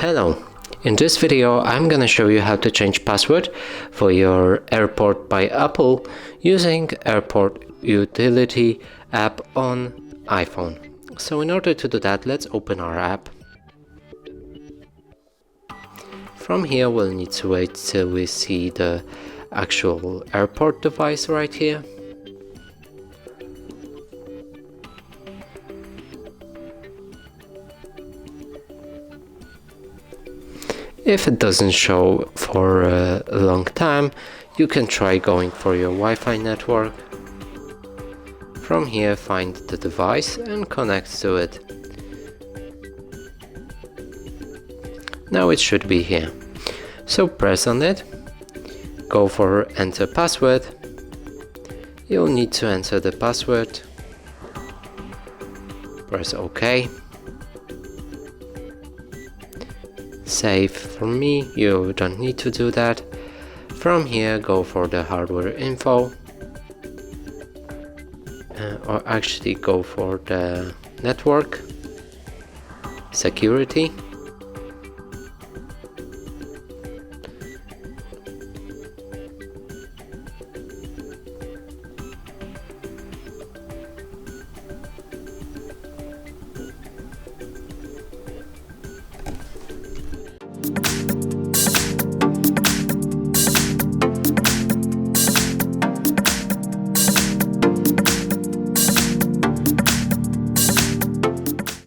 Hello, in this video I'm gonna show you how to change password for your AirPort by Apple using AirPort utility app on iPhone. So in order to do that, let's open our app. From here we'll need to wait till we see the actual AirPort device right here. If it doesn't show for a long time, you can try going for your Wi-Fi network. From here find the device and connect to it. Now it should be here. So press on it, go for enter password. You'll need to enter the password. Press OK. Save for me, you don't need to do that. From here go for the hardware info, or actually go for the network security.